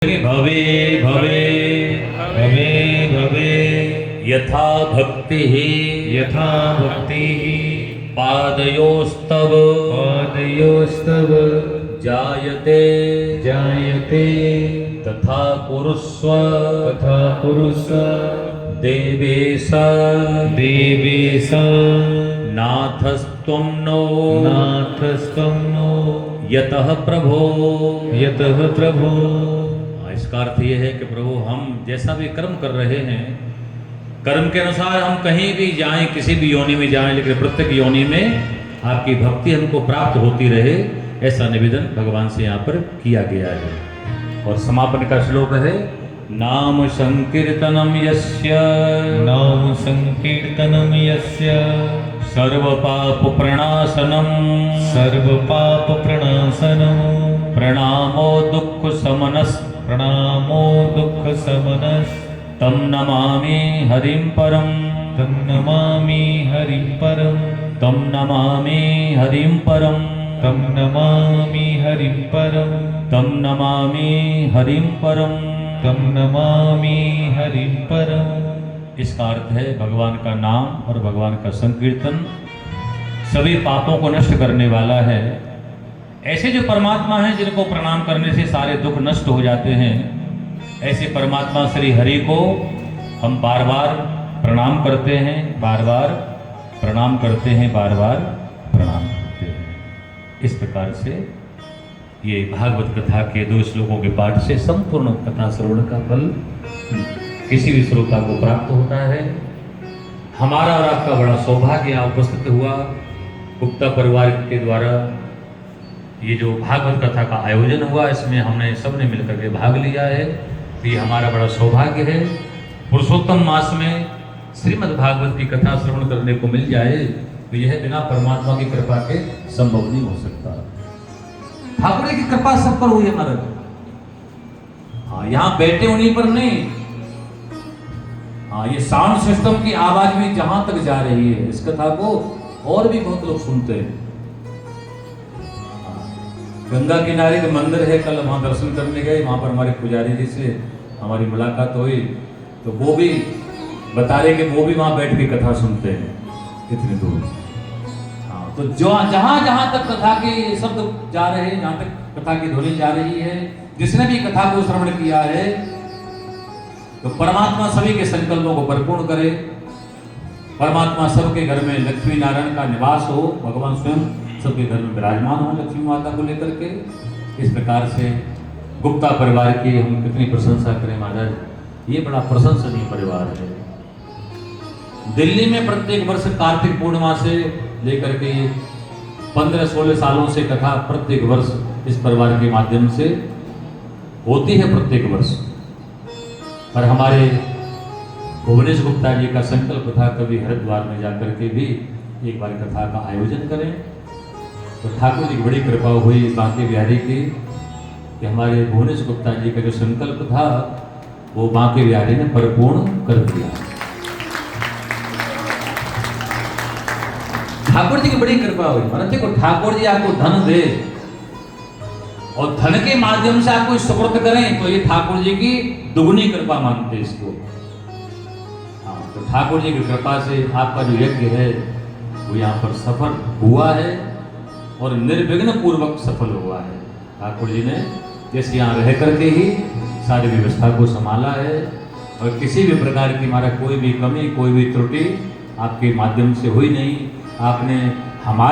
भवे भवे भवे भवे यथा भक्तिः यथा भक्तिः पादयोस्तव पादयोस्तव जायते जायते तथा कुरुष्व तथा कुरुष्व देवेश देवेश नाथस्त्वं नो नाथस्त्वं नो यतः प्रभो। यतः प्रभो। इसका अर्थ ये है कि प्रभु हम जैसा भी कर्म कर रहे हैं, कर्म के अनुसार हम कहीं भी जाएं, किसी भी योनि में जाएं, लेकिन प्रत्येक योनि में आपकी भक्ति हमको प्राप्त होती रहे, ऐसा निवेदन भगवान से यहाँ पर किया गया है। और समापन का श्लोक है नाम संकीर्तनम यस्य नाम संकीर्तनम यस्य सर्व पाप प्रणाशनम सर्व पाप प्रणाशनम प्रणामो दुख समनस प्रणामो दुख समनस तम नमामि हरिं परम तम नमामि हरिं परम तम नमामि हरिं परम तम नमामि हरिं परम तम नमामि हरिं परम। तम नमामि हरिं परम। इसका अर्थ है भगवान का नाम और भगवान का संकीर्तन सभी पापों को नष्ट करने वाला है। ऐसे जो परमात्मा हैं जिनको प्रणाम करने से सारे दुख नष्ट हो जाते हैं, ऐसे परमात्मा श्री हरि को हम बार बार प्रणाम करते हैं, बार बार प्रणाम करते हैं, बार बार प्रणाम करते हैं। इस प्रकार से ये भागवत कथा के 2 श्लोकों के पाठ से संपूर्ण कथा श्रवण का फल किसी भी श्रोता को प्राप्त होता है। हमारा और आपका बड़ा सौभाग्य यहाँ उपस्थित हुआ। गुप्ता परिवार के द्वारा ये जो भागवत कथा का आयोजन हुआ, इसमें हमने सबने मिलकर के भाग लिया है, तो ये हमारा बड़ा सौभाग्य है। पुरुषोत्तम मास में श्रीमद् भागवत की कथा श्रवण करने को मिल जाए तो यह बिना परमात्मा की कृपा के संभव नहीं हो सकता। ठाकुर की कृपा सब पर हुई है महाराज। हाँ, यहाँ बैठे उन्हीं पर नहीं। हाँ, ये साउंड सिस्टम की आवाज भी जहां तक जा रही है, इस कथा को और भी बहुत लोग सुनते हैं। गंगा किनारे का मंदिर है, कल वहां दर्शन करने गए, वहां पर हमारे पुजारी जी से हमारी मुलाकात हुई, तो वो भी बता रहे कि वो भी वहां बैठ के कथा सुनते हैं इतनी दूर। हाँ, तो जो जहां जहां तक कथा के शब्द जा रहे हैं, जहां तक कथा की ध्वनि जा रही है, जिसने भी कथा को श्रवण किया है, तो परमात्मा सभी के संकल्पों को परिपूर्ण करे। परमात्मा सबके घर में लक्ष्मी नारायण का निवास हो, भगवान स्वयं सबके घर में विराजमान हो लक्ष्मी माता को लेकर के। इस प्रकार से गुप्ता परिवार की हम कितनी प्रशंसा करें महाराज, ये बड़ा प्रशंसनीय परिवार है। दिल्ली में प्रत्येक वर्ष कार्तिक पूर्णिमा से लेकर के 15-16 सालों से कथा प्रत्येक वर्ष इस परिवार के माध्यम से होती है, प्रत्येक वर्ष। पर हमारे भुवनेश गुप्ता जी का संकल्प था कभी हरिद्वार में जाकर के भी एक बार कथा का आयोजन करें, तो ठाकुर जी की बड़ी कृपा हुई बांके बिहारी की कि हमारे भुवनेश गुप्ता जी का जो संकल्प था वो बांके बिहारी ने परिपूर्ण कर दिया। ठाकुर जी की बड़ी कृपा हुई। मतलब देखो, ठाकुर जी आपको धन दे और धन के माध्यम से आपको सुकृत करें, तो ये ठाकुर जी की दुगनी कृपा मानते हैं इसको। हाँ, तो ठाकुर जी की कृपा से आपका जो यज्ञ है वो यहाँ पर सफल हुआ है और निर्विघ्न पूर्वक सफल हुआ है। ठाकुर जी ने जैसे यहाँ रह करके ही सारी व्यवस्था को संभाला है, और किसी भी प्रकार की हमारा कोई भी कमी, कोई भी त्रुटि आपके माध्यम से हुई नहीं। आपने हमारे